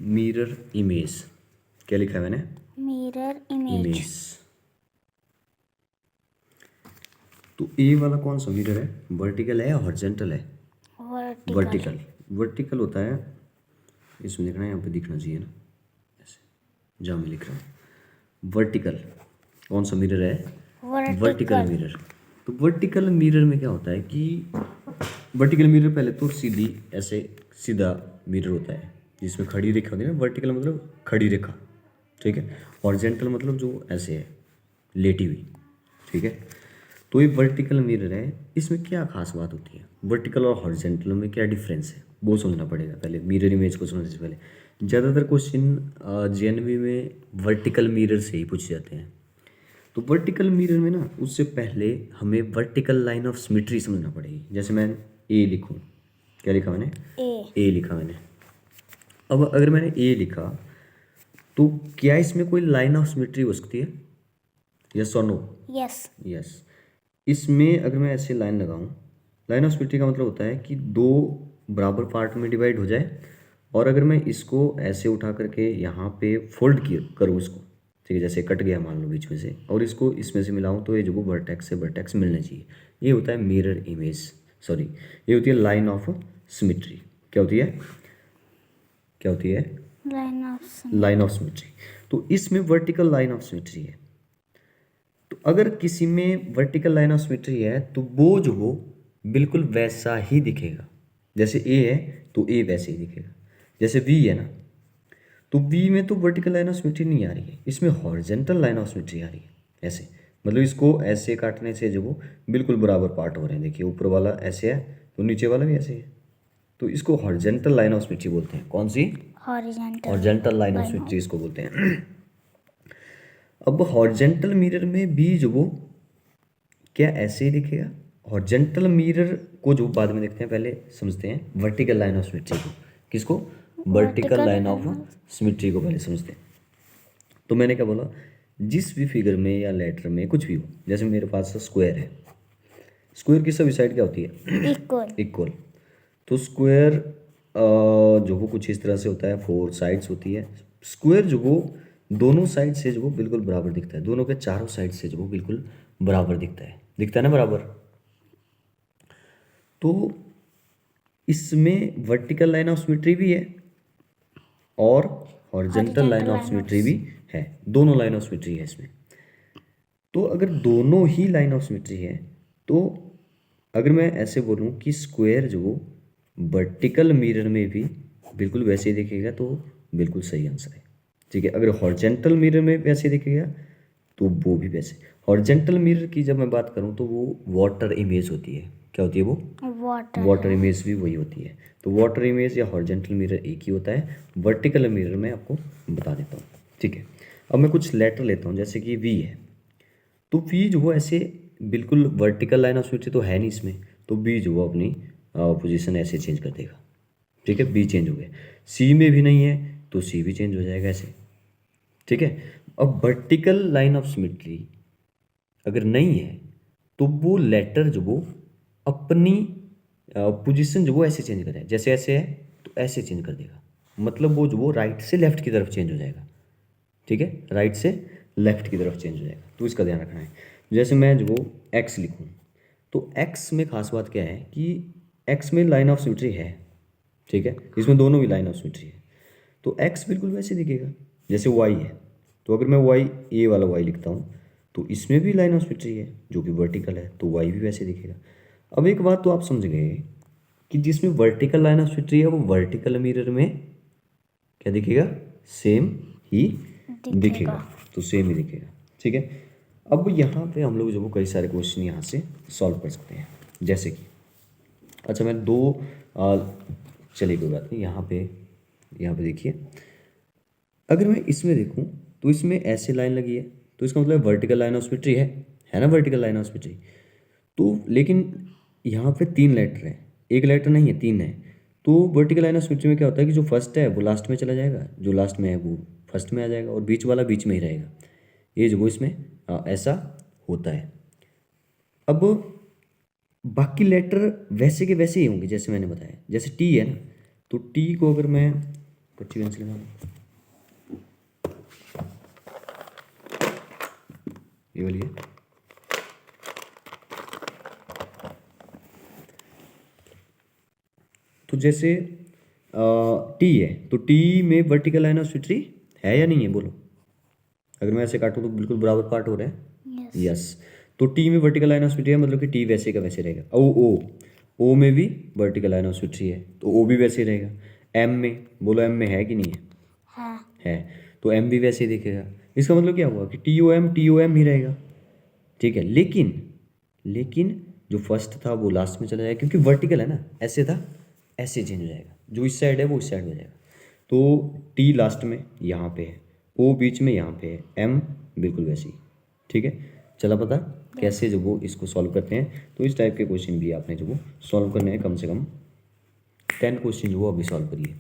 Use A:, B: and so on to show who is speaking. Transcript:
A: Mirror image, क्या लिखा है मैंने?
B: Mirror image.
A: तो ए वाला कौन सा मिरर है, वर्टिकल है या हॉरिजॉन्टल है? वर्टिकल। वर्टिकल होता है, इसमें लिखना है, यहाँ पे दिखना चाहिए ना, ऐसे जहाँ मैं लिख रहा हूँ। वर्टिकल कौन सा मिरर है? Vertical mirror. तो वर्टिकल मिरर में क्या होता है कि वर्टिकल मिरर पहले तो सीधी ऐसे सीधा मिरर होता है जिसमें खड़ी रेखा होती है ना। वर्टिकल मतलब खड़ी रेखा, ठीक है। हॉरिजॉन्टल मतलब जो ऐसे है, लेटी हुई, ठीक है। तो ये वर्टिकल मिरर है, इसमें क्या खास बात होती है, वर्टिकल और हॉरिजॉन्टल में क्या डिफरेंस है वो समझना पड़ेगा पहले, मिरर इमेज को समझने से पहले। ज़्यादातर क्वेश्चन जेएनवी में वर्टिकल मिरर से ही पूछे जाते हैं। तो वर्टिकल मिरर में ना, उससे पहले हमें वर्टिकल लाइन ऑफ सिमेट्री समझना पड़ेगी। जैसे मैं ए लिखूँ, क्या लिखा मैंने? ए लिखा मैंने। अब अगर मैंने ए लिखा तो क्या इसमें कोई लाइन ऑफ सिमेट्री हो सकती है? यस और नो? यस। इसमें अगर मैं ऐसे लाइन लगाऊं, लाइन ऑफ सिमेट्री का मतलब होता है कि दो बराबर पार्ट में डिवाइड हो जाए, और अगर मैं इसको ऐसे उठा करके यहाँ पे फोल्ड करूँ इसको, ठीक है, जैसे कट गया मान लो बीच में से, और इसको इसमें से मिलाऊं तो ये जो वर्टेक्स से वर्टेक्स मिलना चाहिए, ये होता है मिरर इमेज, सॉरी ये होती है लाइन ऑफ सिमेट्री। क्या होती है? क्या होती है? Line of symmetry. तो इसमें वर्टिकल लाइन ऑफ सिमेट्री है। तो अगर किसी में वर्टिकल लाइन ऑफ सिमेट्री है तो वो जो हो बिल्कुल वैसा ही दिखेगा। जैसे ए है तो ए वैसे ही दिखेगा। जैसे वी है ना, तो वी में तो वर्टिकल लाइन ऑफ सिमेट्री नहीं आ रही है, इसमें हॉरिजॉन्टल लाइन ऑफ सिमेट्री आ रही है। ऐसे मतलब इसको ऐसे काटने से जो वो बिल्कुल बराबर पार्ट हो रहे हैं। देखिए ऊपर वाला ऐसे है तो नीचे वाला भी ऐसे है, तो इसको हॉरिजॉन्टल लाइन ऑफ सिमेट्री बोलते हैं। कौन सी? हॉरिजॉन्टल लाइन ऑफ सिमेट्री इसको बोलते हैं। अब हॉरिजॉन्टल मिरर में भी जो वो क्या ऐसे ही दिखेगा? हॉरिजॉन्टल मिरर को जो बाद में देखते हैं, पहले समझते हैं वर्टिकल लाइन ऑफ सिमेट्री को। किसको? वर्टिकल लाइन ऑफ सिमेट्री को पहले समझते हैं। तो मैंने क्या बोला, जिस भी फिगर में या लेटर में कुछ भी हो, जैसे मेरे पास स्क्वायर है, स्क्वायर की सभी साइड क्या होती है? इक्वल। तो स्क्वायर जो वो कुछ इस तरह से होता है, 4 साइड्स होती है। स्क्वायर जो वो दोनों साइड से जो वो बिल्कुल बराबर दिखता है, दोनों के चारों साइड से जो वो बिल्कुल बराबर दिखता है ना, बराबर। तो इसमें वर्टिकल लाइन ऑफ सिमेट्री भी है और हॉरिजॉन्टल लाइन ऑफ सिमेट्री भी है, दोनों लाइन ऑफ सिमेट्री है इसमें। तो अगर दोनों ही लाइन ऑफ सिमेट्री है, तो अगर मैं ऐसे बोलूँ कि स्क्वायर जो वर्टिकल मिरर में भी बिल्कुल वैसे ही दिखेगा, तो बिल्कुल सही आंसर है, ठीक है। अगर हॉरिजॉन्टल मिरर में वैसे दिखेगा तो वो भी वैसे। हॉरिजॉन्टल मिरर की जब मैं बात करूँ तो वो वाटर इमेज होती है। क्या होती है वो? वाटर इमेज भी वही होती है। तो वाटर इमेज या हॉरिजॉन्टल मिरर एक ही होता है। वर्टिकल मिरर मैं आपको बता देता हूँ, ठीक है। अब मैं कुछ लेटर लेता हूँ, जैसे कि वी है, तो वी जो वो ऐसे बिल्कुल वर्टिकल लाइन ऑफ सिमेट्री तो है नहीं इसमें, तो बी जो वो अपनी पोजीशन ऐसे चेंज कर देगा, ठीक है। बी चेंज हो गया। सी में भी नहीं है तो सी भी चेंज हो जाएगा ऐसे, ठीक है। अब वर्टिकल लाइन ऑफ सिमेट्री अगर नहीं है तो वो लेटर जो वो अपनी पोजीशन जो वो ऐसे चेंज करेगा, जैसे ऐसे है तो ऐसे चेंज कर देगा, मतलब वो जो वो राइट से लेफ्ट की तरफ चेंज हो जाएगा, ठीक है। राइट से लेफ्ट की तरफ चेंज हो जाएगा, तो इसका ध्यान रखना है। जैसे मैं जो वो एक्स लिखूँ, तो एक्स में खास बात क्या है कि एक्स में लाइन ऑफ सिमेट्री है, ठीक है, इसमें दोनों भी लाइन ऑफ सिमेट्री है। तो एक्स बिल्कुल वैसे दिखेगा जैसे वाई है। तो अगर मैं वाई, ए वाला वाई लिखता हूँ, तो इसमें भी लाइन ऑफ सिमेट्री है जो कि वर्टिकल है, तो वाई भी वैसे दिखेगा। अब एक बात तो आप समझ गए कि जिसमें वर्टिकल लाइन ऑफ सिमेट्री है वो वर्टिकल मिरर में क्या दिखेगा? सेम ही दिखेगा। तो सेम ही दिखेगा, ठीक है। अब यहाँ पे हम लोग जो वो कई सारे क्वेश्चन यहाँ से सॉल्व कर सकते हैं, जैसे कि अच्छा मैं चलिए कोई बात नहीं, यहाँ पे देखिए, अगर मैं इसमें देखूँ तो इसमें ऐसे लाइन लगी है, तो इसका मतलब वर्टिकल लाइन ऑफ सिमेट्री है ना, वर्टिकल लाइन ऑफ सिमेट्री। तो लेकिन यहाँ पे 3 लेटर हैं, एक लेटर नहीं है, 3 है। तो वर्टिकल लाइन ऑफ सिमेट्री में क्या होता है कि जो फर्स्ट है वो लास्ट में चला जाएगा, जो लास्ट में है वो फर्स्ट में आ जाएगा, और बीच वाला बीच में ही रहेगा। ये जो वो इसमें ऐसा होता है। अब बाकी लेटर वैसे के वैसे ही होंगे जैसे मैंने बताया। जैसे टी है ना, तो टी को अगर मैं कच्ची पेंसिल लगा दो, ये वाली है। तो जैसे टी है, तो टी में वर्टिकल लाइन ऑफ सिमेट्री है या नहीं है, बोलो। अगर मैं ऐसे काटूं तो बिल्कुल बराबर पार्ट हो रहा है। यस। तो टी में वर्टिकल लाइन ऑफ सिमेट्री है, मतलब कि टी वैसे का वैसे रहेगा। ओ में भी वर्टिकल लाइन ऑफ सिमेट्री है, तो ओ भी वैसे ही रहेगा। एम में बोलो, एम में है कि नहीं है?
B: हाँ।
A: है, तो एम भी वैसे ही दिखेगा। इसका मतलब क्या हुआ कि टी ओ एम ही रहेगा, ठीक है। लेकिन जो फर्स्ट था वो लास्ट में चला जाएगा, क्योंकि वर्टिकल है ना, ऐसे था ऐसे चेंज हो जाएगा, जो इस साइड है वो इस साइड हो जाएगा। तो टी लास्ट में यहाँ पे है, ओ बीच में यहाँ पे है, एम बिल्कुल वैसे ही, ठीक है। चला पता कैसे जो वो इसको सॉल्व करते हैं। तो इस टाइप के क्वेश्चन भी आपने जो वो सॉल्व करने हैं, कम से कम 10 क्वेश्चन जो वो अभी सॉल्व करिए।